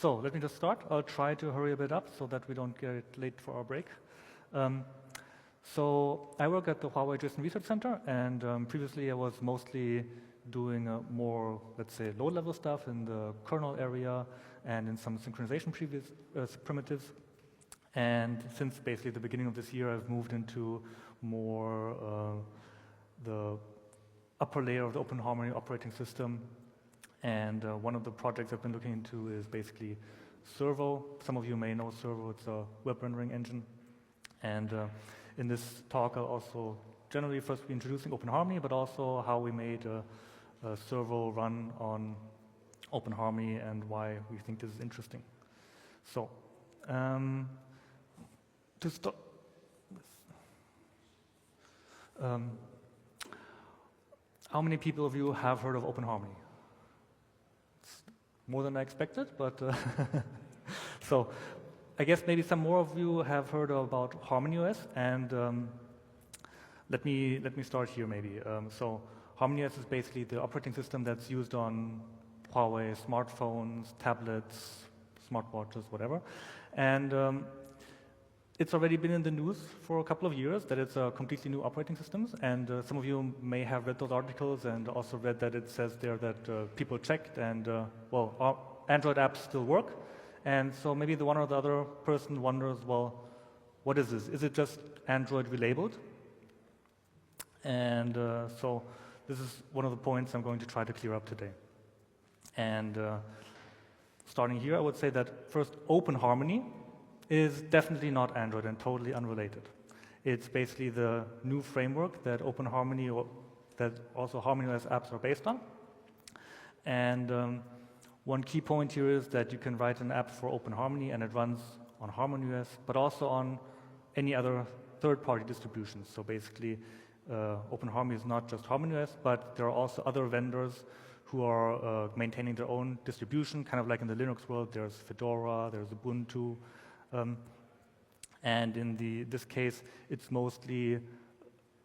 So let me just start. I'll try to hurry a bit up so that we don't get late for our break. So I work at the Huawei GOSIM Research Center, and previously I was mostly doing more, let's say, low-level stuff in the kernel area and in some synchronization primitives. And since basically the beginning of this year, I've moved into more the upper layer of the OpenHarmony operating system. And one of the projects I've been looking into is basically Servo. Some of you may know Servo. It's a web rendering engine. And in this talk, I'll also generally first be introducing OpenHarmony, but also how we made a Servo run on OpenHarmony and why we think this is interesting. So, to start, how many people of you have heard of OpenHarmony? It's more than I expected, but so I guess maybe some more of you have heard about HarmonyOS, and let me start here maybe. So HarmonyOS is basically the operating system that's used on Huawei smartphones, tablets, smartwatches, whatever, and it's already been in the news for a couple of years that it's a completely new operating system, and some of you may have read those articles and also read that it says there that people checked and, well, our Android apps still work. And so maybe the one or the other person wonders, well, what is this? Is it just Android relabeled? And so this is one of the points I'm going to try to clear up today. And starting here, I would say that first, OpenHarmony is definitely not Android and totally unrelated. It's basically the new framework that OpenHarmony, or that also HarmonyOS apps are based on. And one key point here is that you can write an app for OpenHarmony and it runs on HarmonyOS, but also on any other third-party distributions. So basically, OpenHarmony is not just HarmonyOS, but there are also other vendors who are maintaining their own distribution, kind of like in the Linux world. There's Fedora, there's Ubuntu, and in this case, it's mostly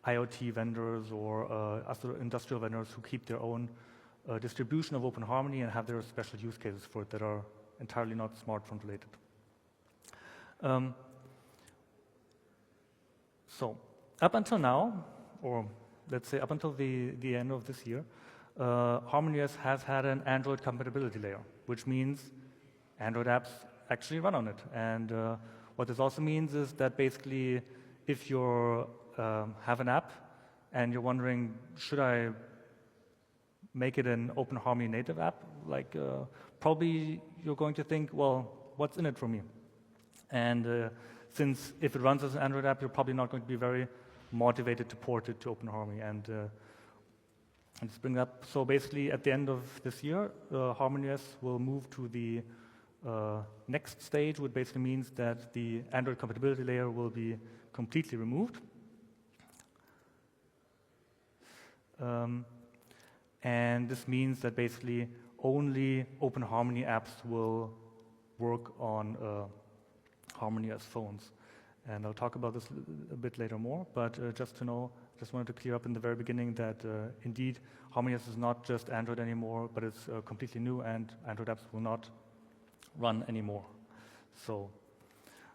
IoT vendors or other industrial vendors who keep their own distribution of OpenHarmony and have their special use cases for it that are entirely not smartphone related. So up until now, or let's say up until the end of this year, HarmonyOS has had an Android compatibility layer, which means Android apps actually run on it. And what this also means is that basically if you have an app and you're wondering, should I make it an OpenHarmony native app? Like probably you're going to think, well, what's in it for me? And since if it runs as an Android app, you're probably not going to be very motivated to port it to OpenHarmony. And let's bring up, so basically at the end of this year, HarmonyOS will move to the next stage, which basically means that the Android compatibility layer will be completely removed. And this means that basically only OpenHarmony apps will work on HarmonyOS phones. And I'll talk about this a bit later more, but just to know, just wanted to clear up in the very beginning that indeed HarmonyOS is not just Android anymore, but it's completely new and Android apps will not run anymore. So,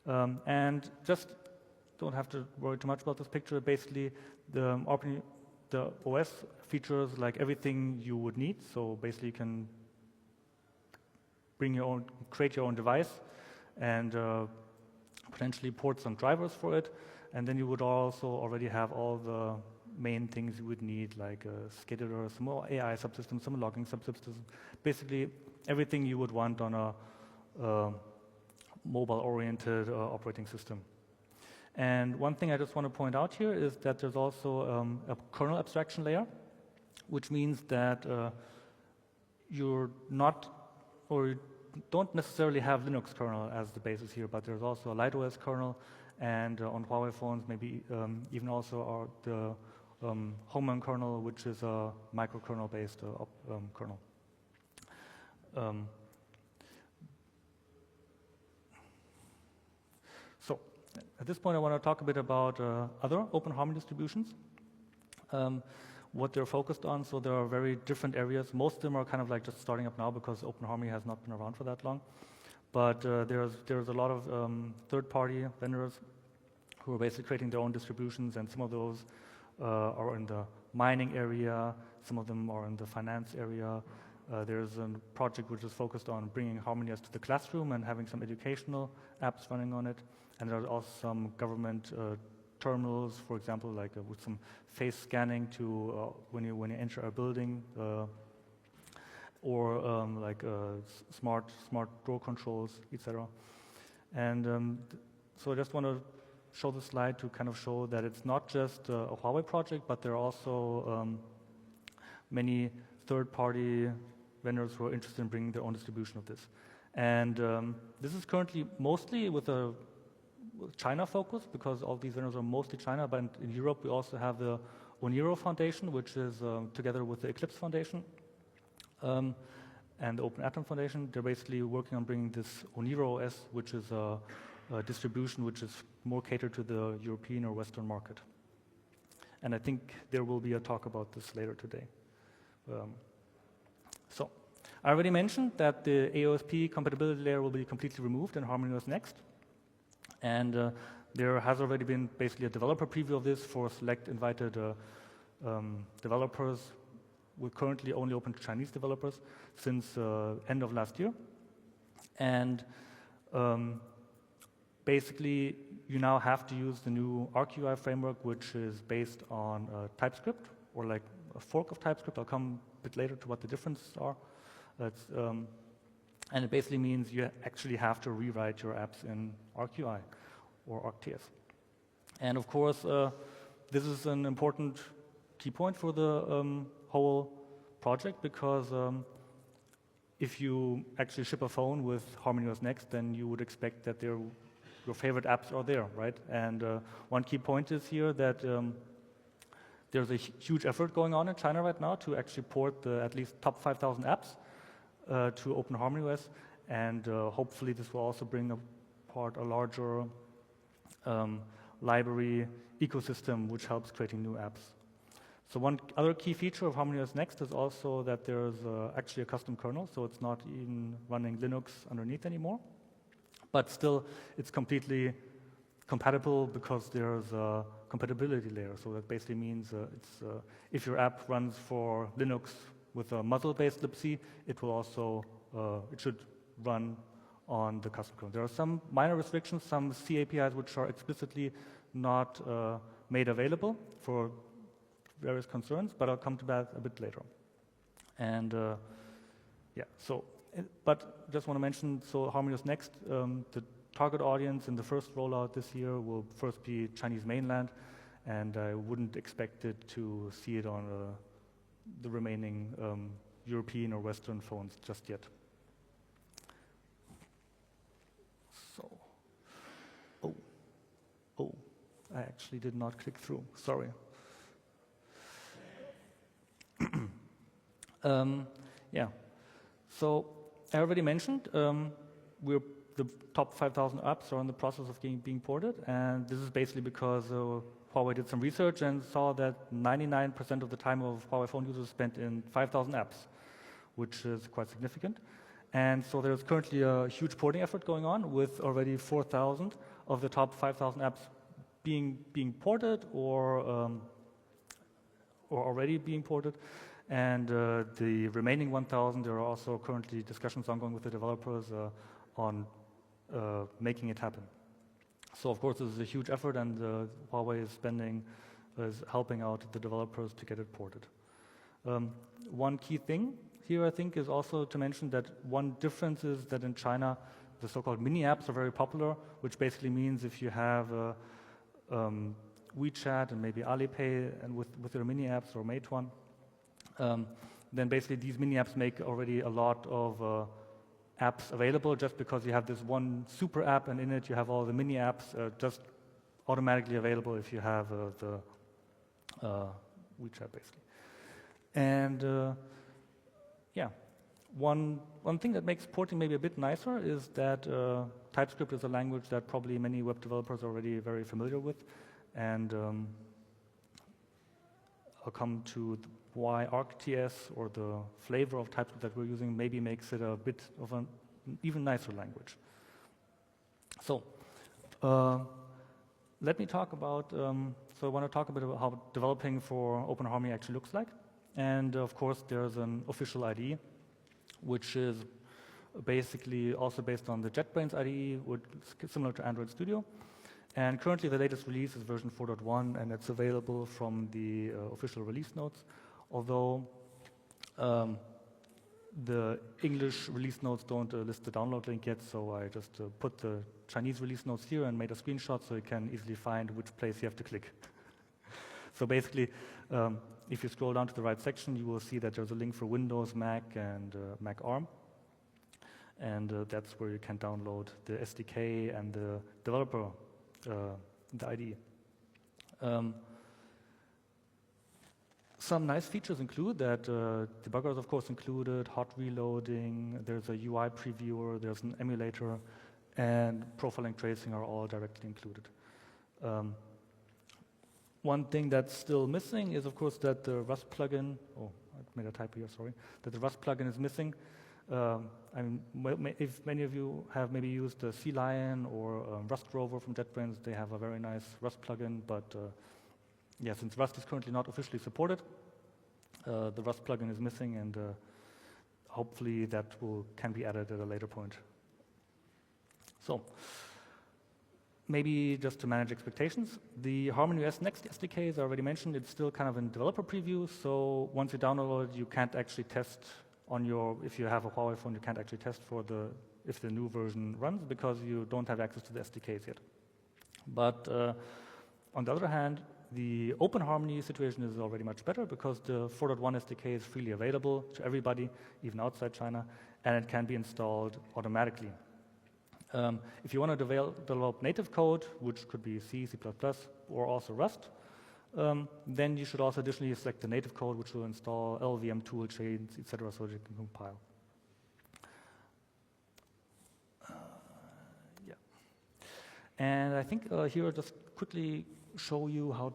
and just don't have to worry too much about this picture. Basically, the OS features like everything you would need. So basically, you can create your own device, and potentially port some drivers for it. And then you would also already have all the main things you would need, like a scheduler, some more AI subsystem, some logging subsystem. Basically, everything you would want on a mobile-oriented operating system. And one thing I just want to point out here is that there's also a kernel abstraction layer, which means that you're not, or you don't necessarily have Linux kernel as the basis here, but there's also a LightOS kernel, and on Huawei phones, maybe even also the Hongmen kernel, which is a microkernel-based kernel. So at this point, I want to talk a bit about other OpenHarmony distributions, what they're focused on. So there are very different areas. Most of them are kind of like just starting up now because OpenHarmony has not been around for that long. But there's a lot of third-party vendors who are basically creating their own distributions, and some of those are in the mining area, some of them are in the finance area. There's a project which is focused on bringing Harmony OS to the classroom and having some educational apps running on it. And there are also some government terminals, for example, like with some face scanning to when you enter a building, or like smart door controls, etc. And so I just want to show the slide to kind of show that it's not just a Huawei project, but there are also many third-party vendors who are interested in bringing their own distribution of this. And this is currently mostly with a China focus, because all these vendors are mostly China, but in Europe we also have the Oniro Foundation, which is together with the Eclipse Foundation and the Open Atom Foundation. They're basically working on bringing this Oniro OS, which is a distribution which is more catered to the European or Western market. And I think there will be a talk about this later today. So I already mentioned that the AOSP compatibility layer will be completely removed in Harmony OS Next. And there has already been basically a developer preview of this for select invited developers. We're currently only open to Chinese developers since end of last year. And basically, you now have to use the new ArcUI framework, which is based on TypeScript, or like a fork of TypeScript. I'll come a bit later to what the differences are. And it basically means you actually have to rewrite your apps in ArcUI or ArcTS. And of course, this is an important key point for the whole project, because if you actually ship a phone with Harmony OS Next, then you would expect that your favorite apps are there, right? And one key point is here that there's a huge effort going on in China right now to actually port the at least top 5,000 apps to OpenHarmony OS, and hopefully this will also bring apart a larger library ecosystem which helps creating new apps. So one other key feature of Harmony OS Next is also that there's actually a custom kernel, so it's not even running Linux underneath anymore. But still, it's completely compatible because there's a compatibility layer. So that basically means if your app runs for Linux with a muzzle-based libc, it will also it should run on the custom kernel. There are some minor restrictions, some C APIs which are explicitly not made available for various concerns, but I'll come to that a bit later. And yeah, so, but just want to mention, so Harmony OS Next, the target audience in the first rollout this year will first be Chinese mainland, and I wouldn't expect it to see it on the remaining European or Western phones just yet. So, oh, I actually did not click through, sorry. Yeah, so I already mentioned the top 5,000 apps are in the process of being ported, and this is basically because Huawei did some research and saw that 99% of the time of Huawei phone users spent in 5,000 apps, which is quite significant. And so there's currently a huge porting effort going on with already 4,000 of the top 5,000 apps being ported or already being ported. And the remaining 1,000, there are also currently discussions ongoing with the developers on making it happen. So of course this is a huge effort, and Huawei is helping out the developers to get it ported. One key thing here I think is also to mention that one difference is that in China the so-called mini apps are very popular, which basically means if you have WeChat and maybe Alipay and with their mini apps or Meituan, then basically these mini apps make already a lot of apps available, just because you have this one super app and in it you have all the mini apps just automatically available if you have the WeChat basically. And yeah, one thing that makes porting maybe a bit nicer is that TypeScript is a language that probably many web developers are already very familiar with, and I'll come to why ArcTS or the flavor of TypeScript that we're using maybe makes it a bit of a even nicer language. So let me talk about, so I want to talk a bit about how developing for OpenHarmony actually looks like. And of course, there's an official IDE, which is basically also based on the JetBrains IDE, which is similar to Android Studio. And currently, the latest release is version 4.1, and it's available from the official release notes. Although the English release notes don't list the download link yet, so I just put the Chinese release notes here and made a screenshot so you can easily find which place you have to click. So basically, if you scroll down to the right section, you will see that there's a link for Windows, Mac, and Mac ARM. And that's where you can download the SDK and the developer, the IDE. Some nice features include that debuggers, of course, included, hot reloading, there's a UI previewer, there's an emulator, and profiling tracing are all directly included. One thing that's still missing is, of course, that the Rust plugin, oh, I made a typo here, sorry, that the Rust plugin is missing. I mean, if many of you have maybe used Sea Lion or Rust Rover from JetBrains, they have a very nice Rust plugin, but yeah, since Rust is currently not officially supported, the Rust plugin is missing, and hopefully that can be added at a later point. So, maybe just to manage expectations, the HarmonyOS Next SDK, as I already mentioned, it's still kind of in developer preview, so once you download it, you can't actually test on your, if you have a Huawei phone, you can't actually test for if the new version runs because you don't have access to the SDKs yet. But on the other hand, the OpenHarmony situation is already much better because the 4.1 SDK is freely available to everybody, even outside China, and it can be installed automatically. If you want to develop native code, which could be C, C++, or also Rust, then you should also additionally select the native code, which will install LVM toolchains, etc., so that you can compile. Yeah. And I think here I'll just quickly show you how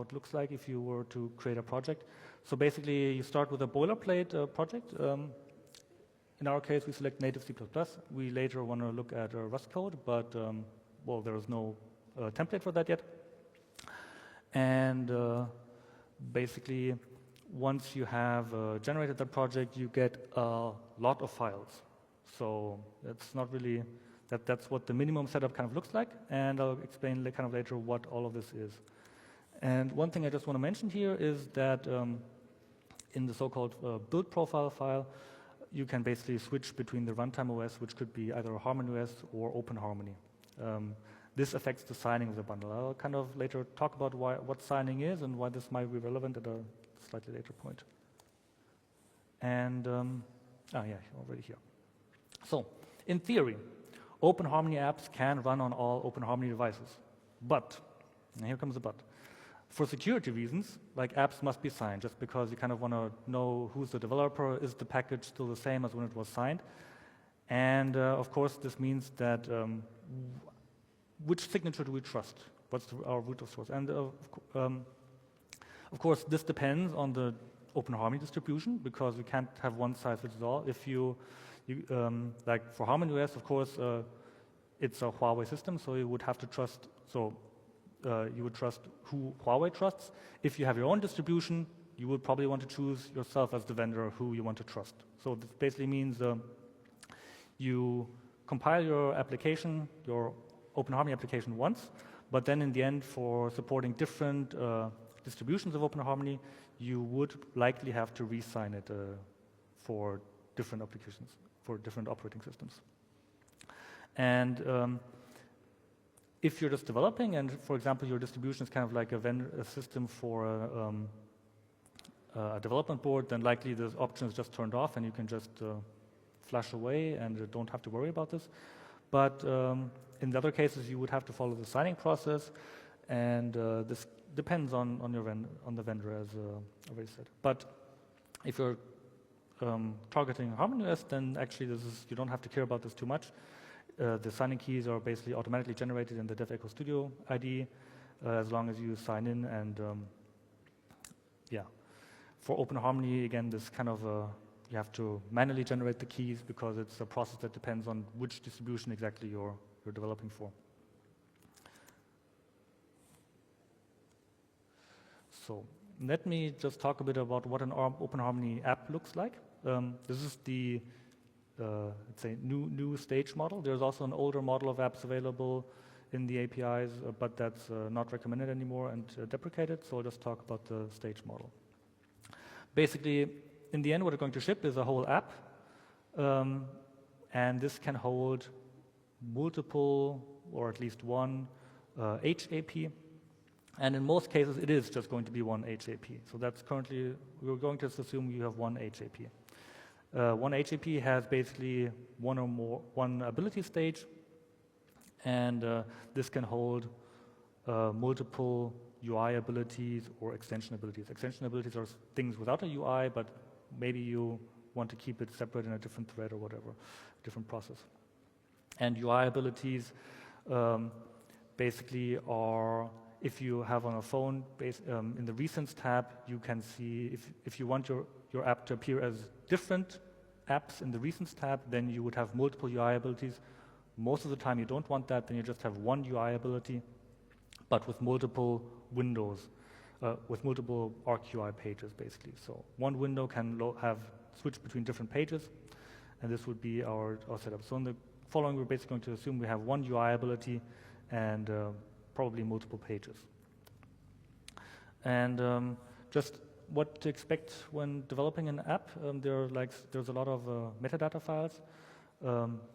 it looks like if you were to create a project. So basically, you start with a boilerplate project. In our case, we select native C++. We later want to look at Rust code, but well, there is no template for that yet. And basically, once you have generated that project, you get a lot of files. So it's not really, that's what the minimum setup kind of looks like, and I'll explain kind of later what all of this is. And one thing I just want to mention here is that in the so-called build profile file, you can basically switch between the runtime OS, which could be either HarmonyOS or OpenHarmony. This affects the signing of the bundle. I'll kind of later talk about what signing is and why this might be relevant at a slightly later point. And, yeah, already here. So, in theory, OpenHarmony apps can run on all OpenHarmony devices. But, and here comes the but, for security reasons, like apps must be signed, just because you kind of want to know who's the developer, is the package still the same as when it was signed? And of course, this means that which signature do we trust? What's our root of source? And of course, this depends on the OpenHarmony distribution, because we can't have one size fits all. If you like for HarmonyOS, of course, it's a Huawei system, so you would have to trust. So you would trust who Huawei trusts. If you have your own distribution, you would probably want to choose yourself as the vendor who you want to trust. So this basically means you compile your application, your OpenHarmony application once, but then in the end, for supporting different distributions of OpenHarmony, you would likely have to re-sign it for different applications, for different operating systems. And if you're just developing, and for example, your distribution is kind of like a system for a development board, then likely the option is just turned off, and you can just flash away and don't have to worry about this. But in the other cases, you would have to follow the signing process, and this depends on the vendor, as I already said. But if you're targeting HarmonyOS, then actually you don't have to care about this too much. The signing keys are basically automatically generated in the DevEcho Studio ID as long as you sign in. And yeah, for OpenHarmony, again, this kind of you have to manually generate the keys because it's a process that depends on which distribution exactly you're developing for. So let me just talk a bit about what an OpenHarmony app looks like. This is the let's say new stage model. There's also an older model of apps available in the APIs, but that's not recommended anymore and deprecated. So I'll just talk about the stage model. Basically, in the end, what we're going to ship is a whole app, and this can hold multiple, or at least one, HAP. And in most cases, it is just going to be one HAP. So that's currently, we're going to assume you have one HAP. One HAP has basically one ability stage, and this can hold multiple UI abilities or extension abilities. Extension abilities are things without a UI, but maybe you want to keep it separate in a different thread or whatever, different process. And UI abilities basically are, if you have on a phone, in the Recents tab, you can see if you want your app to appear as different apps in the Recents tab, then you would have multiple UI abilities. Most of the time you don't want that, then you just have one UI ability, but with multiple windows, with multiple ArcUI pages, basically. So one window can switch between different pages, and this would be our setup. So in the following, we're basically going to assume we have one UI ability and probably multiple pages. And just what to expect when developing an app, there's a lot of metadata files.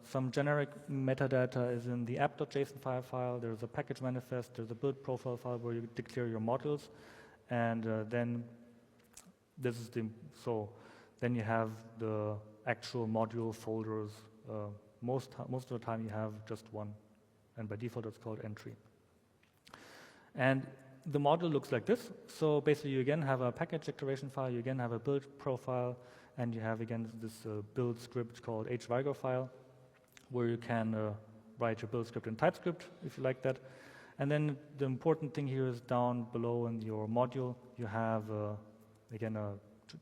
Some generic metadata is in the app.json file. There's a package manifest. There's a build profile file where you declare your modules, and then then you have the actual module folders. Most of the time you have just one, and by default it's called entry. And the module looks like this. So basically you again have a package declaration file, you again have a build profile, and you have again this build script called hvigor file, where you can write your build script in TypeScript if you like that. And then the important thing here is down below in your module, you have again a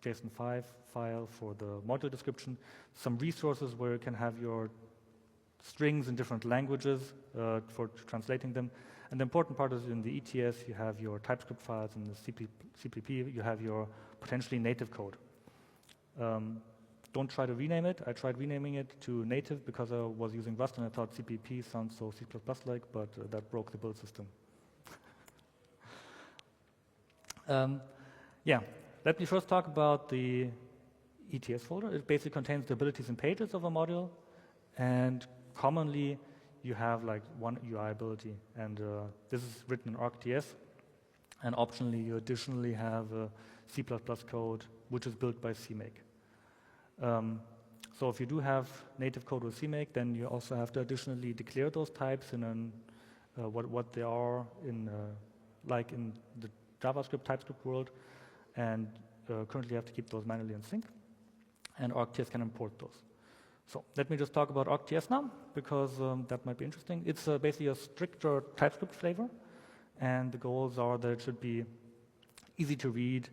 JSON5 file for the module description, some resources where you can have your strings in different languages for translating them. And the important part is in the ETS, you have your TypeScript files, and the CPP, you have your potentially native code. Don't try to rename it. I tried renaming it to native because I was using Rust and I thought CPP sounds so C++-like, but that broke the build system. Yeah, let me first talk about the ETS folder. It basically contains the abilities and pages of a module, and commonly you have like one UI ability, and this is written in ArcTS, and optionally you additionally have C++ code which is built by CMake. So if you do have native code with CMake, then you also have to additionally declare those types in what they are in like in the JavaScript TypeScript world, and currently you have to keep those manually in sync, and ArcTS can import those. So let me just talk about ArcTS now, because that might be interesting. It's basically a stricter TypeScript flavor, and the goals are that it should be easy to read,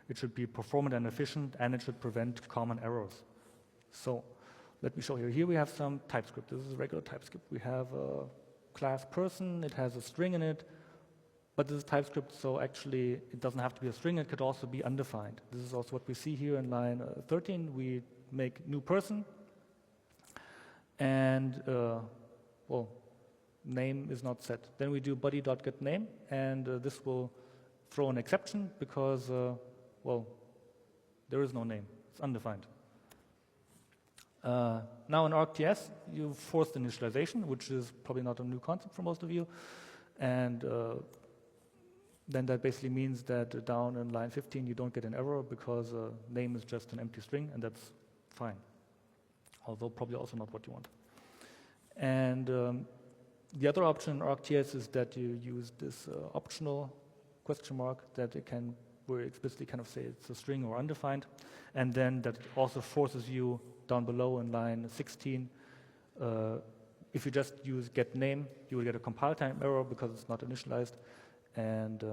it should be performant and efficient, and it should prevent common errors. So let me show you. Here we have some TypeScript. This is regular TypeScript. We have a class person, it has a string in it, but this is TypeScript, so actually it doesn't have to be a string, it could also be undefined. This is also what we see here in line 13. We make new person, and well, name is not set. Then we do body.getName, and this will throw an exception because, well, there is no name. It's undefined. Now in ArcTS, you forced initialization, which is probably not a new concept for most of you, and then that basically means that down in line 15 you don't get an error because name is just an empty string, and that's fine, although probably also not what you want. And the other option in ArcTS is that you use this optional question mark that it can, where you explicitly kind of say it's a string or undefined, and then that also forces you down below in line 16, if you just use getName, you will get a compile time error because it's not initialized, and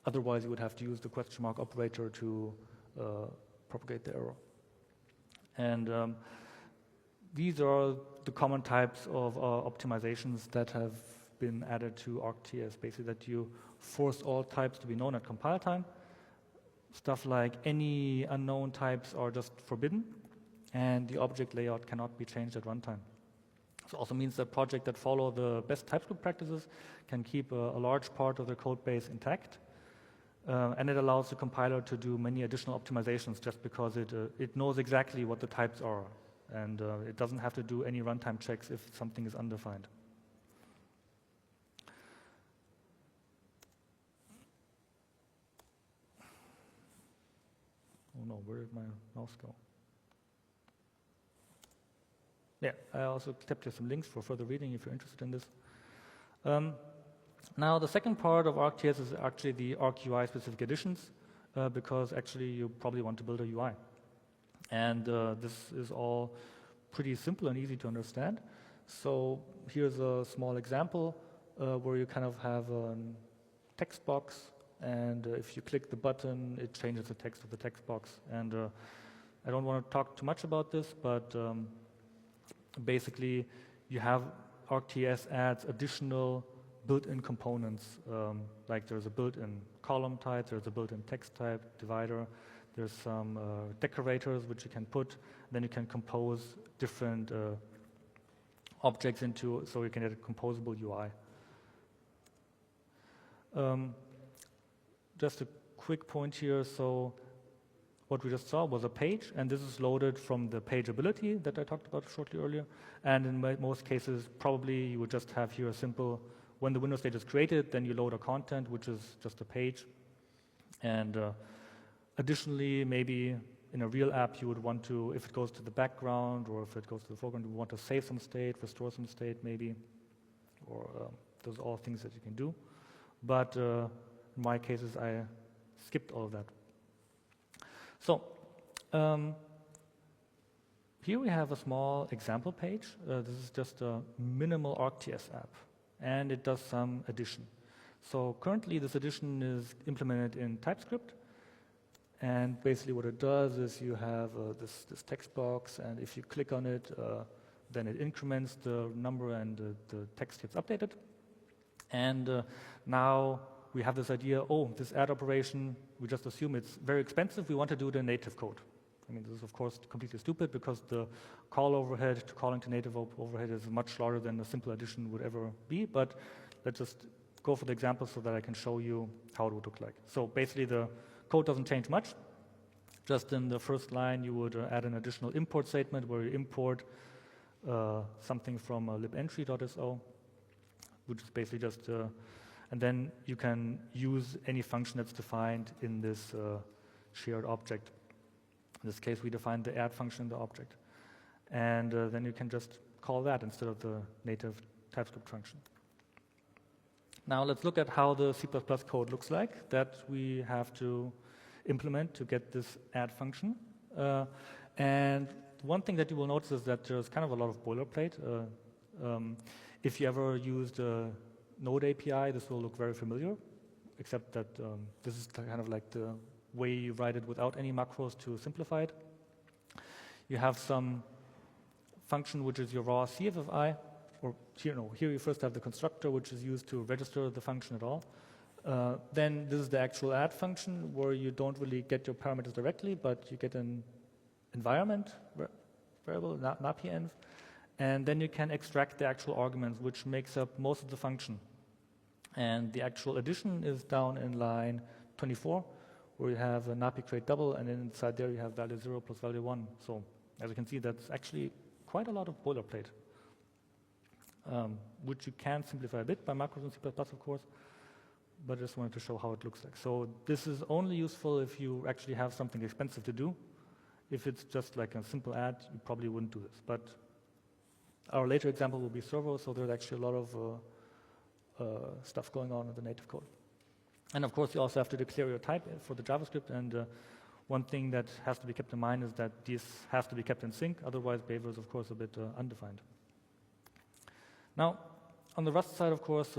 otherwise you would have to use the question mark operator to propagate the error. And these are the common types of optimizations that have been added to ArcTS, basically that you force all types to be known at compile time. Stuff like any unknown types are just forbidden, and the object layout cannot be changed at runtime. So also means that projects that follow the best TypeScript practices can keep a large part of their code base intact. And it allows the compiler to do many additional optimizations just because it knows exactly what the types are. And it doesn't have to do any runtime checks if something is undefined. Oh no, where did my mouse go? Yeah, I also kept here some links for further reading if you're interested in this. Now, the second part of ArcTS is actually the ArcUI specific additions, because actually you probably want to build a UI. And this is all pretty simple and easy to understand. So here's a small example where you kind of have a text box, and if you click the button, it changes the text of the text box. And I don't want to talk too much about this, but basically you have ArcTS adds additional built-in components, like there's a built-in column type, there's a built-in text type, divider, there's some decorators which you can put, then you can compose different objects into, so you can get a composable UI. Just a quick point here, so what we just saw was a page, and this is loaded from the page ability that I talked about shortly earlier, and in most cases, probably you would just have here a simple, when the window state is created, then you load a content, which is just a page. And additionally, maybe in a real app, you would want to, if it goes to the background or if it goes to the foreground, you want to save some state, restore some state maybe, or those are all things that you can do. But in my cases, I skipped all of that. So here we have a small example page. This is just a minimal ArcTS app, and it does some addition. So currently, this addition is implemented in TypeScript. And basically what it does is you have this text box, and if you click on it, then it increments the number and the text gets updated. And now we have this idea, oh, this add operation, we just assume it's very expensive, we want to do it in native code. I mean, this is of course completely stupid because the call overhead to calling to native overhead is much larger than a simple addition would ever be, but let's just go for the example so that I can show you how it would look like. So basically the code doesn't change much. Just in the first line, you would add an additional import statement where you import something from libentry.so, which is basically just, and then you can use any function that's defined in this shared object. In this case, we defined the add function in the object. And then you can just call that instead of the native TypeScript function. Now let's look at how the C++ code looks like that we have to implement to get this add function. And one thing that you will notice is that there's kind of a lot of boilerplate. If you ever used a Node API, this will look very familiar, except that this is kind of like the way you write it without any macros to simplify it. You have some function which is your raw CFFI, or here you first have the constructor, which is used to register the function at all. Then this is the actual add function where you don't really get your parameters directly, but you get an environment variable, NAPI-env, and then you can extract the actual arguments, which makes up most of the function. And the actual addition is down in line 24, where you have a NAPI create double, and then inside there you have value 0 plus value 1. So as you can see, that's actually quite a lot of boilerplate, which you can simplify a bit by macros in C++, of course. But I just wanted to show how it looks like. So this is only useful if you actually have something expensive to do. If it's just like a simple add, you probably wouldn't do this. But our later example will be servo, so there's actually a lot of stuff going on in the native code. And of course, you also have to declare your type for the JavaScript. And one thing that has to be kept in mind is that this has to be kept in sync. Otherwise, behavior is, of course, a bit undefined. Now, on the Rust side, of course,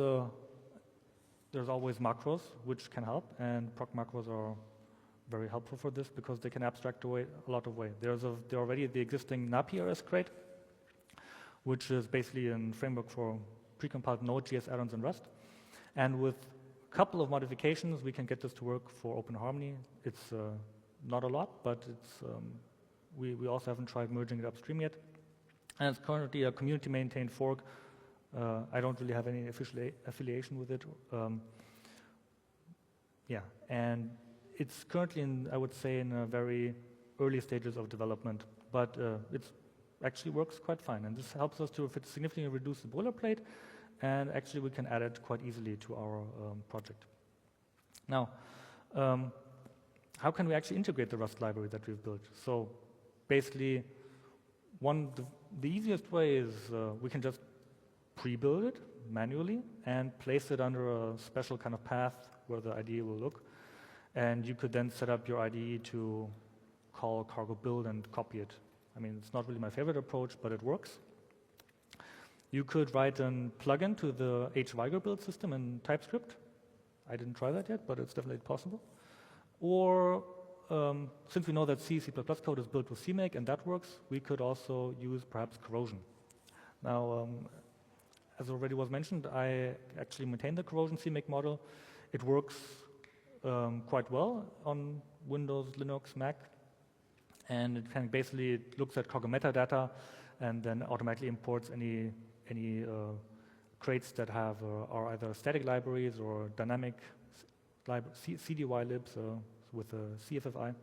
there's always macros, which can help, and proc macros are very helpful for this because they can abstract away a lot of way. There's already the existing NAPRS crate, which is basically a framework for precompiled Node.js add-ons in Rust. And with a couple of modifications, we can get this to work for OpenHarmony. It's not a lot, but it's, we also haven't tried merging it upstream yet. And it's currently a community-maintained fork. I don't really have any official affiliation with it. Yeah, and it's currently in, I would say, in a very early stages of development, but it actually works quite fine. And this helps us to significantly reduce the boilerplate, and actually we can add it quite easily to our project. Now, how can we actually integrate the Rust library that we've built? So basically, the easiest way is we can just pre-build it manually and place it under a special kind of path where the IDE will look. And you could then set up your IDE to call cargo build and copy it. I mean, it's not really my favorite approach, but it works. You could write a plugin to the HWiger build system in TypeScript. I didn't try that yet, but it's definitely possible. Or since we know that C++ code is built with CMake and that works, we could also use perhaps corrosion. Now, as already was mentioned, I actually maintain the corrosion CMake model. It works quite well on Windows, Linux, Mac, and it can basically looks at cargo metadata and then automatically imports any crates that have are either static libraries or dynamic CDY libs with a CFFI.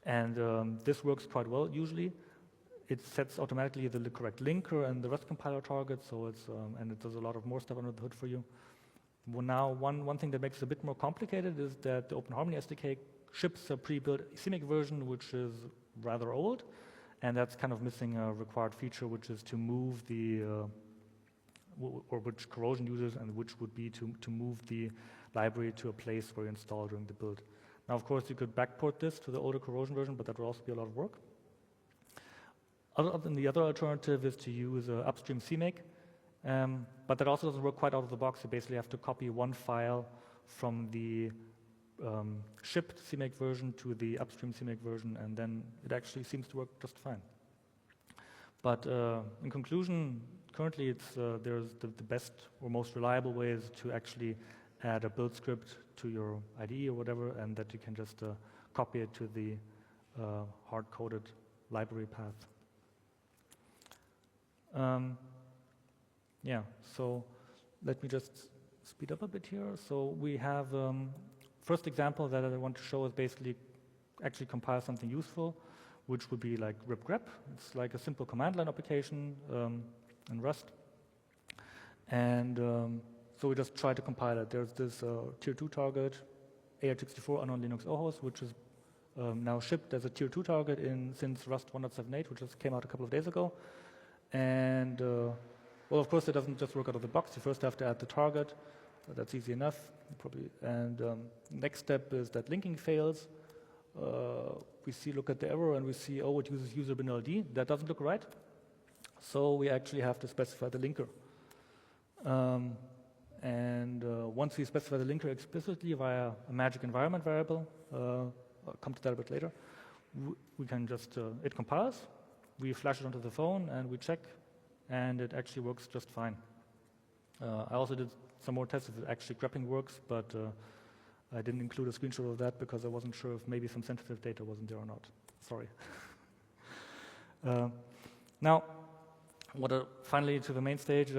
And this works quite well usually. It sets automatically the correct linker and the Rust compiler target, so it's and it does a lot of more stuff under the hood for you. Well, now, one thing that makes it a bit more complicated is that the OpenHarmony SDK ships a pre-built CMake version, which is rather old, and that's kind of missing a required feature, which is to move the, or which corrosion uses, and which would be to move the library to a place where you install during the build. Now, of course, you could backport this to the older corrosion version, but that would also be a lot of work. The other alternative is to use upstream CMake. But that also doesn't work quite out of the box. You basically have to copy one file from the shipped CMake version to the upstream CMake version, and then it actually seems to work just fine. But in conclusion, currently there's the best or most reliable ways to actually add a build script to your IDE or whatever, and that you can just copy it to the hard-coded library path. Yeah, so let me just speed up a bit here. So we have first example that I want to show is basically actually compile something useful, which would be like ripgrep. It's like a simple command line application in Rust. And so we just try to compile it. There's this tier 2 target, AR64 unknown Linux OHOS, which is now shipped as a tier 2 target since Rust 1.78, which just came out a couple of days ago. And well, of course, it doesn't just work out of the box. You first have to add the target. That's easy enough, probably. And next step is that linking fails. We look at the error, and we see, oh, it uses user bin LD. That doesn't look right. So we actually have to specify the linker. Once we specify the linker explicitly via a magic environment variable, I'll come to that a bit later, we can just, it compiles. We flash it onto the phone, and we check, and it actually works just fine. I also did some more tests if it actually grepping works, but I didn't include a screenshot of that because I wasn't sure if maybe some sensitive data wasn't there or not. Sorry. Now, finally to the main stage,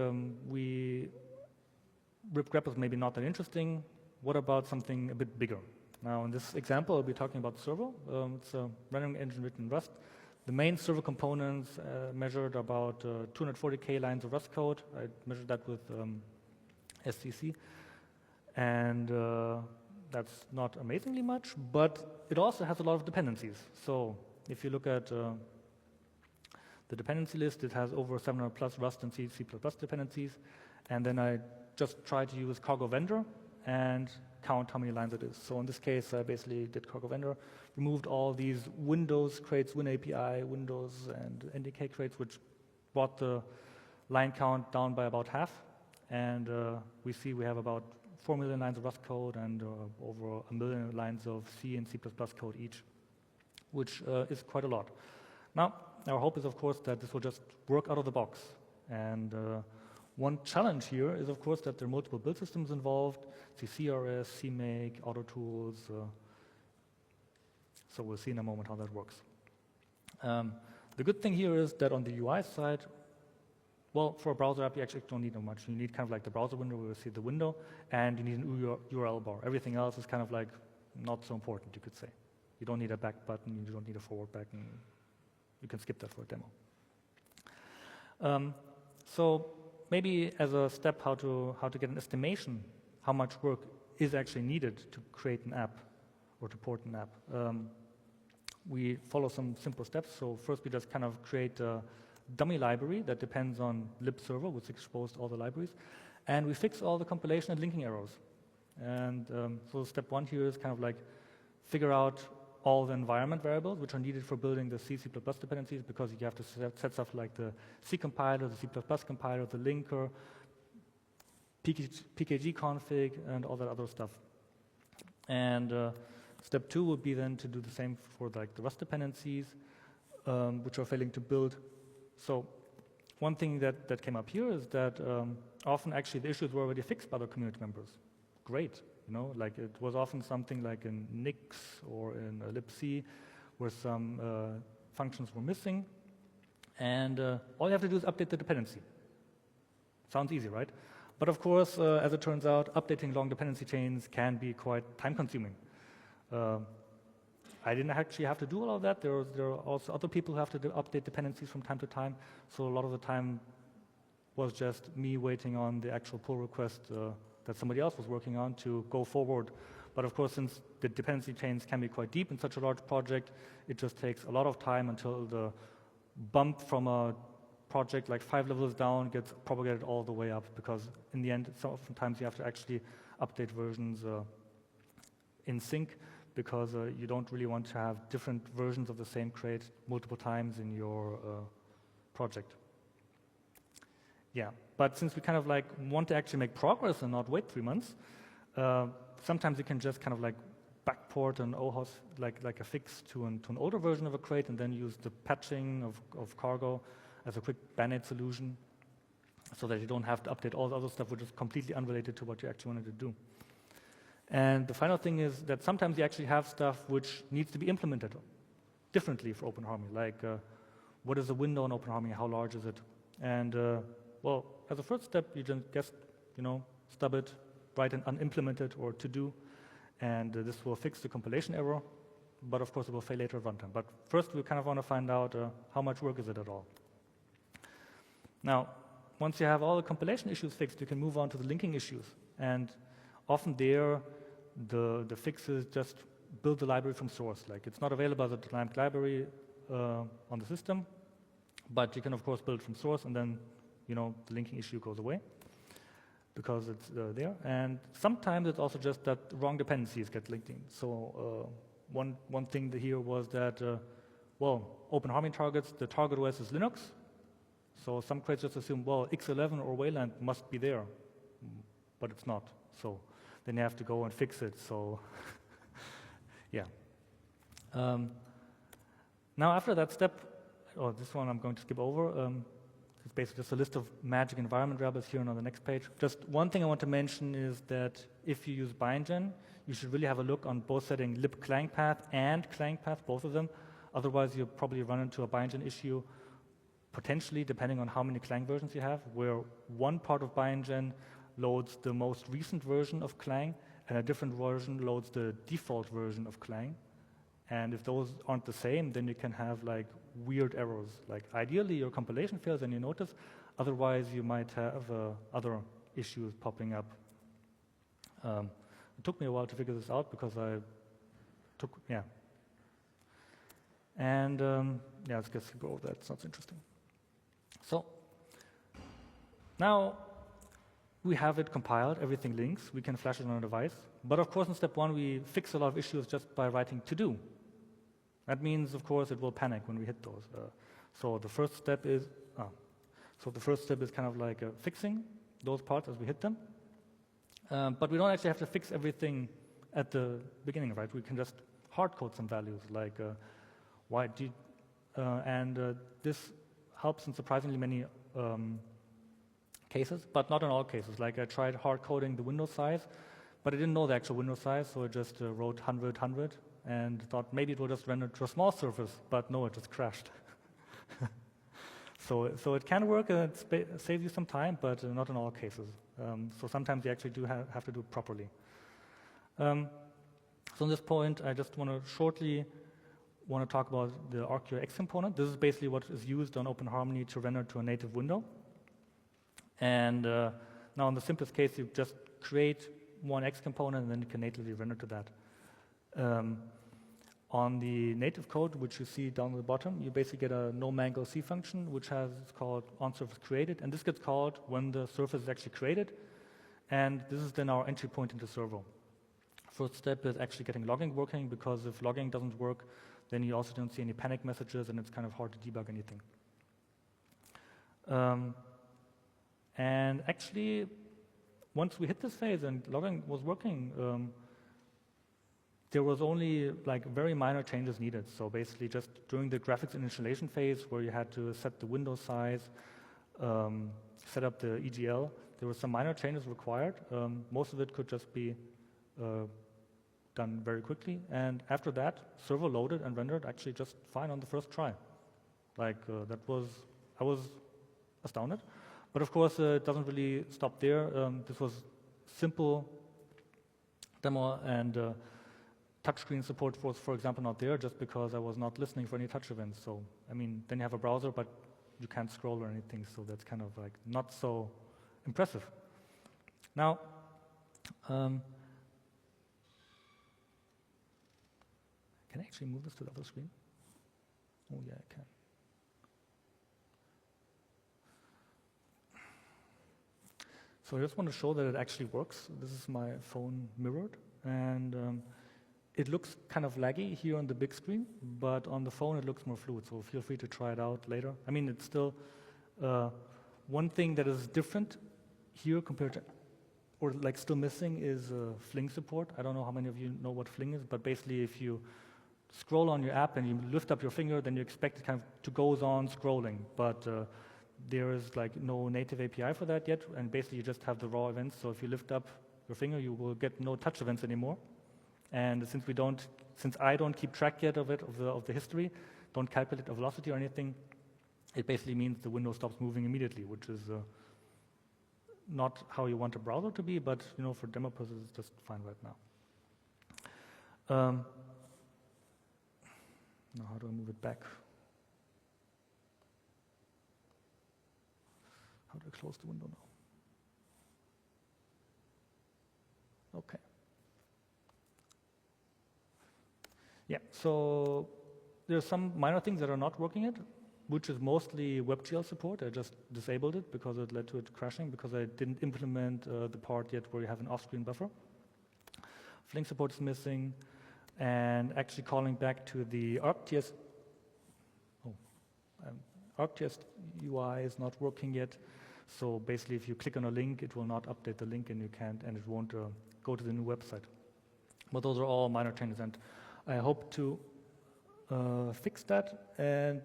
ripgrep is maybe not that interesting. What about something a bit bigger? Now, in this example, I'll be talking about server. It's a rendering engine written in Rust. The main server components measured about 240K lines of Rust code. I measured that with SCC. And that's not amazingly much, but it also has a lot of dependencies. So if you look at the dependency list, it has over 700 plus Rust and C++ dependencies. And then I just tried to use cargo vendor and count how many lines it is. So in this case, I basically did cargo vendor, removed all these Windows crates, WinAPI, Windows, and NDK crates, which brought the line count down by about half. And we see we have about 4 million lines of Rust code and over 1 million lines of C and C++ code each, which is quite a lot. Now, our hope is, of course, that this will just work out of the box. And one challenge here is, of course, that there are multiple build systems involved, CRS, CMake, AutoTools. So we'll see in a moment how that works. The good thing here is that on the UI side, well, for a browser app, you actually don't need much. You need kind of like the browser window where you see the window, and you need an URL bar. Everything else is kind of like not so important, you could say. You don't need a back button, you don't need a forward button. You can skip that for a demo. So maybe as a step how to get an estimation how much work is actually needed to create an app or to port an app. We follow some simple steps. So first we just kind of create a dummy library that depends on libserver, which exposed all the libraries. And we fix all the compilation and linking errors. And so step one here is kind of like figure out all the environment variables which are needed for building the C++ dependencies, because you have to set stuff like the C compiler, the C++ compiler, the linker, PKG config, and all that other stuff. And step two would be then to do the same for like the Rust dependencies, which are failing to build. So one thing that came up here is that often actually the issues were already fixed by the community members. Great, you know, like it was often something like in Nix or in libc where some functions were missing, and all you have to do is update the dependency. Sounds easy, right? But of course, as it turns out, updating long dependency chains can be quite time-consuming. I didn't actually have to do all of that. There are also other people who have to update dependencies from time to time. So a lot of the time was just me waiting on the actual pull request that somebody else was working on to go forward. But of course, since the dependency chains can be quite deep in such a large project, it just takes a lot of time until the bump from a project like 5 levels down gets propagated all the way up, because in the end, oftentimes you have to actually update versions in sync, because you don't really want to have different versions of the same crate multiple times in your project. Yeah, but since we kind of like want to actually make progress and not wait 3 months, sometimes you can just kind of like backport an OHOS, like a fix to an older version of a crate, and then use the patching of cargo as a quick band-aid solution, so that you don't have to update all the other stuff which is completely unrelated to what you actually wanted to do. And the final thing is that sometimes you actually have stuff which needs to be implemented differently for OpenHarmony, like what is the window in OpenHarmony, how large is it? And well, as a first step, you just stub it, write an unimplemented or to-do, and this will fix the compilation error, but of course it will fail later at runtime. But first we kind of want to find out how much work is it at all. Now, once you have all the compilation issues fixed, you can move on to the linking issues. And often there, the fix is just build the library from source. Like, it's not available as a dynamic library on the system, but you can of course build from source, and then the linking issue goes away because it's there. And sometimes it's also just that wrong dependencies get linked in. So one thing here was that well, OpenHarmony targets the target OS is Linux. So some crates just assume, well, X11 or Wayland must be there, but it's not. So then you have to go and fix it. So yeah. Now after that step, this one I'm going to skip over. It's basically just a list of magic environment variables here and on the next page. Just one thing I want to mention is that if you use bindgen, you should really have a look on both setting libclang path and clang path, both of them. Otherwise, you'll probably run into a bindgen issue, potentially, depending on how many Clang versions you have, where one part of bindgen loads the most recent version of Clang, and a different version loads the default version of Clang. And if those aren't the same, then you can have like weird errors. Like ideally, your compilation fails and you notice. Otherwise, you might have other issues popping up. It took me a while to figure this out because And yeah, let's just go over that. Sounds interesting. So now we have it compiled, everything links, we can flash it on a device. But of course, in step one, we fix a lot of issues just by writing to-do. That means, of course, it will panic when we hit those. So the first step is kind of like fixing those parts as we hit them. But we don't actually have to fix everything at the beginning, right? We can just hard code some values like this helps in surprisingly many cases, but not in all cases. Like I tried hard coding the window size, but I didn't know the actual window size, so I just wrote 100, 100, and thought maybe it will just render to a small surface, but no, it just crashed. So it can work, and it saves you some time, but not in all cases. So sometimes you actually do have to do it properly. So on this point, I just want to shortly talk about the ArcGIS component. This is basically what is used on OpenHarmony to render to a native window. And now in the simplest case, you just create one X component, and then you can natively render to that. On the native code, which you see down at the bottom, you basically get a no-mango C function, which is called onSurfaceCreated, and this gets called when the surface is actually created, and this is then our entry point into servo. First step is actually getting logging working, because if logging doesn't work, then you also don't see any panic messages, and it's kind of hard to debug anything. And actually, once we hit this phase and logging was working, there was only like very minor changes needed. So basically just during the graphics initialization phase where you had to set the window size, set up the EGL, there were some minor changes required. Most of it could just be done very quickly. And after that, server loaded and rendered actually just fine on the first try. Like I was astounded. But of course, it doesn't really stop there. This was simple demo, and touchscreen support was, for example, not there just because I was not listening for any touch events. So, I mean, then you have a browser, but you can't scroll or anything, so that's kind of like not so impressive. Now, can I actually move this to the other screen? Oh, yeah, I can. So I just want to show that it actually works. This is my phone mirrored, and it looks kind of laggy here on the big screen, but on the phone it looks more fluid, so feel free to try it out later. I mean, it's still one thing that is different here compared to, or like still missing, is Fling support. I don't know how many of you know what Fling is, but basically if you scroll on your app and you lift up your finger, then you expect it kind of to go on scrolling, but there is like no native API for that yet, and basically you just have the raw events. So if you lift up your finger, you will get no touch events anymore. And since I don't keep track yet of the history, don't calculate the velocity or anything, it basically means the window stops moving immediately, which is not how you want a browser to be, but for demo purposes, it's just fine right now. Now, how do I move it back? How do I close the window now? Okay. Yeah, so there's some minor things that are not working yet, which is mostly WebGL support. I just disabled it because it led to it crashing, because I didn't implement the part yet where you have an off-screen buffer. Fling support is missing, and actually calling back to the ArcGIS UI is not working yet. So basically, if you click on a link, it will not update the link, and it won't go to the new website. But those are all minor changes, and I hope to fix that and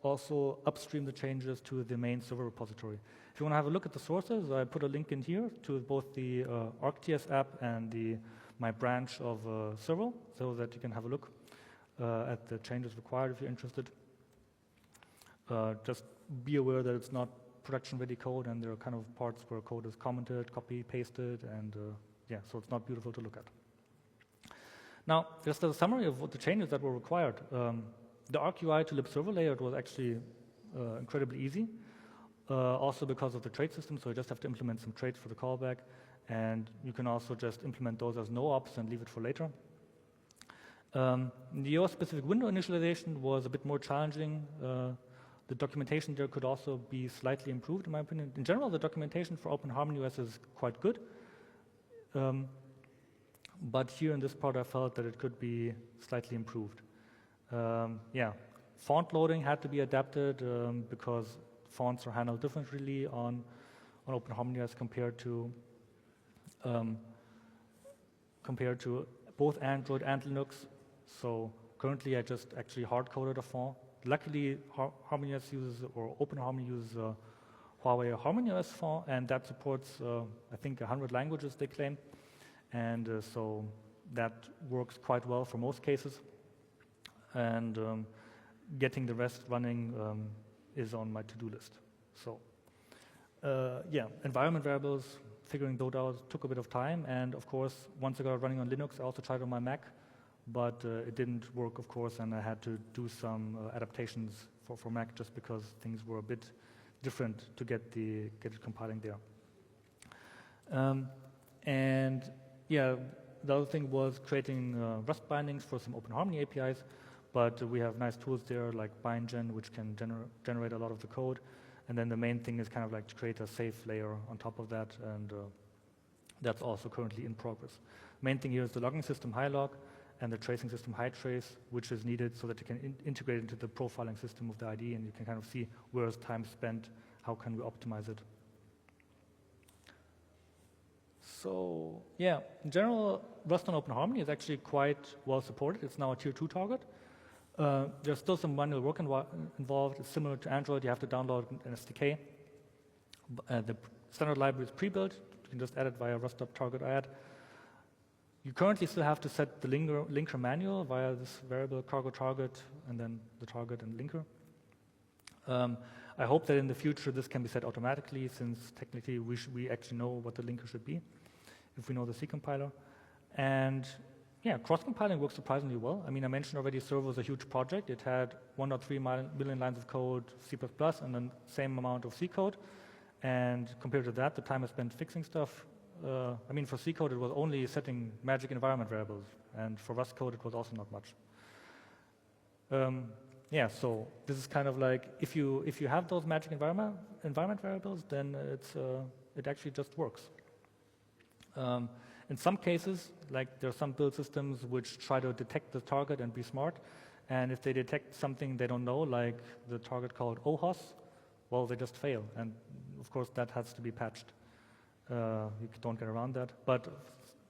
also upstream the changes to the main server repository. If you want to have a look at the sources, I put a link in here to both the ArcGIS app and my branch of Servo, so that you can have a look at the changes required if you're interested. Just be aware that it's not production-ready code, and there are kind of parts where code is commented, copied, pasted, and so it's not beautiful to look at. Now, just as a summary of what the changes that were required, the ArcUI to libserver layout was actually incredibly easy, also because of the trait system, so you just have to implement some traits for the callback, and you can also just implement those as no-ops and leave it for later. The EOS-specific window initialization was a bit more challenging. The documentation there could also be slightly improved, in my opinion. In general, the documentation for OpenHarmony OS is quite good. But here in this part, I felt that it could be slightly improved. Font loading had to be adapted because fonts are handled differently on OpenHarmony as compared to compared to both Android and Linux. So currently I just actually hard-coded a font. Luckily, Harmony OS uses, or OpenHarmony uses Huawei Harmony OS font, and that supports, I think, 100 languages, they claim. And so that works quite well for most cases. And getting the rest running is on my to-do list. So yeah, environment variables, figuring those out took a bit of time. And of course, once I got running on Linux, I also tried on my Mac. But it didn't work, of course, and I had to do some adaptations for Mac just because things were a bit different to get it compiling there. And yeah, the other thing was creating Rust bindings for some OpenHarmony APIs, but we have nice tools there like BindGen, which can generate a lot of the code. And then the main thing is kind of like to create a safe layer on top of that, and that's also currently in progress. Main thing here is the logging system HiLog, and the tracing system HiTrace, which is needed so that you can integrate into the profiling system of the ID, and you can kind of see where is time spent, how can we optimize it. So yeah, in general, Rust on OpenHarmony is actually quite well supported. It's now a tier 2 target. There's still some manual work involved. It's similar to Android. You have to download an SDK. The standard library is pre-built. You can just add it via rust.target add. You currently still have to set the linker manual via this variable cargo target, and then the target and linker. I hope that in the future this can be set automatically, since technically we actually know what the linker should be if we know the C compiler. And yeah, cross-compiling works surprisingly well. I mean, I mentioned already Server was a huge project. It had 1.3 million lines of code, C++, and then same amount of C code. And compared to that, the time I spent fixing stuff, I mean, for C code, it was only setting magic environment variables, and for Rust code, it was also not much. Yeah, so this is kind of like, if you have those magic environment variables, then it actually just works. In some cases, like there are some build systems which try to detect the target and be smart, and if they detect something they don't know, like the target called OHOS, well, they just fail, and of course that has to be patched. You don't get around that, but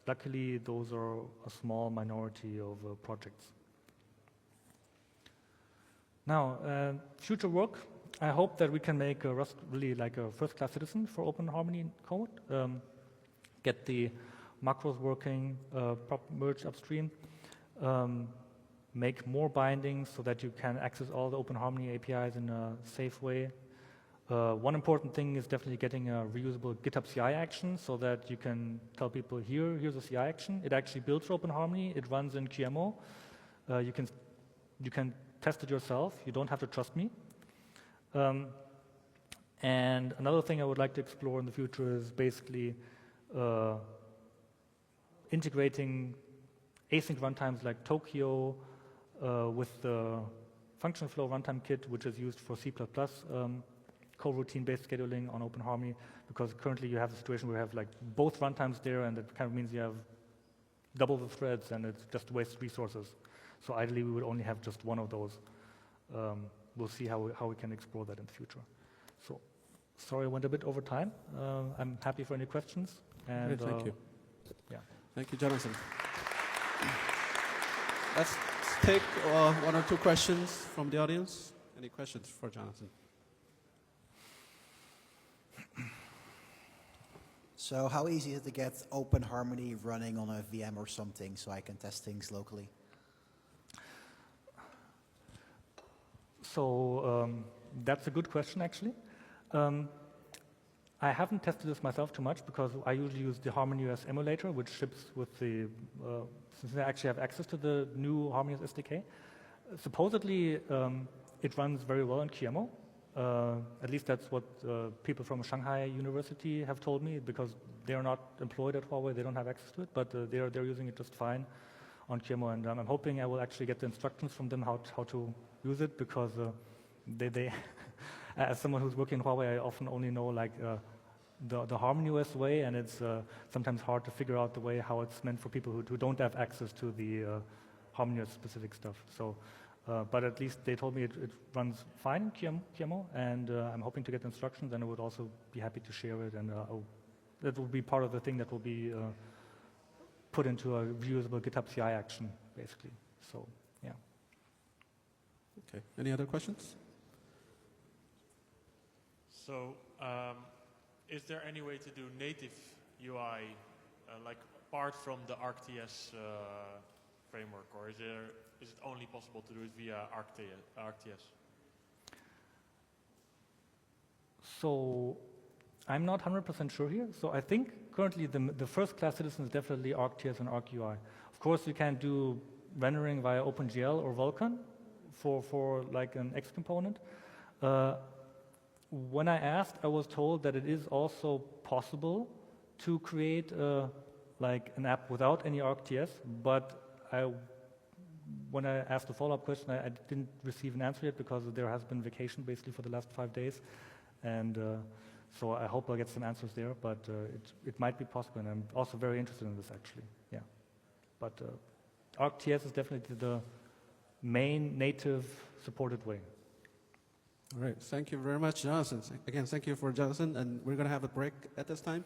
luckily those are a small minority of projects. Now, future work, I hope that we can make Rust really like a first-class citizen for OpenHarmony code, get the macros working, merge upstream, make more bindings so that you can access all the OpenHarmony APIs in a safe way. One important thing is definitely getting a reusable GitHub CI action so that you can tell people, here's a CI action. It actually builds for OpenHarmony. It runs in QMO. You can test it yourself. You don't have to trust me. And another thing I would like to explore in the future is basically integrating async runtimes like Tokyo with the function flow runtime kit, which is used for C++ coroutine-based scheduling on OpenHarmony, because currently you have a situation where you have like both runtimes there, and that kind of means you have double the threads, and it just wastes resources. So ideally, we would only have just one of those. We'll see how we can explore that in the future. So, sorry, I went a bit over time. I'm happy for any questions. And great, thank you. Yeah. Thank you, Jonathan. Let's take one or two questions from the audience. Any questions for Jonathan? So how easy is it to get OpenHarmony running on a VM or something so I can test things locally? So that's a good question, actually. I haven't tested this myself too much because I usually use the Harmony OS emulator, which ships with the, since I actually have access to the new Harmony OS SDK. Supposedly, it runs very well in QMO. At least that's what people from Shanghai University have told me, because they're not employed at Huawei, they don't have access to it, but they're using it just fine on QMO, and I'm hoping I will actually get the instructions from them how to use it, because they as someone who's working in Huawei, I often only know like the Harmony OS way, and it's sometimes hard to figure out the way how it's meant for people who don't have access to the Harmony OS specific stuff. So. But at least they told me it runs fine in QMO, and I'm hoping to get instructions, and I would also be happy to share it, and I'll that will be part of the thing that will be put into a reusable GitHub CI action, basically. So, yeah. Okay. Any other questions? So, is there any way to do native UI, like apart from the ArcTS framework, or is it only possible to do it via ArcTS? So, I'm not 100% sure here. So I think currently the first class citizen is definitely ArcTS and ArcUI. Of course, you can do rendering via OpenGL or Vulkan for like an X component. When I asked, I was told that it is also possible to create like an app without any ArcTS, but when I asked the follow-up question, I didn't receive an answer yet because there has been vacation basically for the last 5 days. And so I hope I'll get some answers there, but it might be possible, and I'm also very interested in this actually, yeah. But ArcTS is definitely the main native supported way. All right, thank you very much, Jonathan. Again, thank you for Jonathan, and we're going to have a break at this time.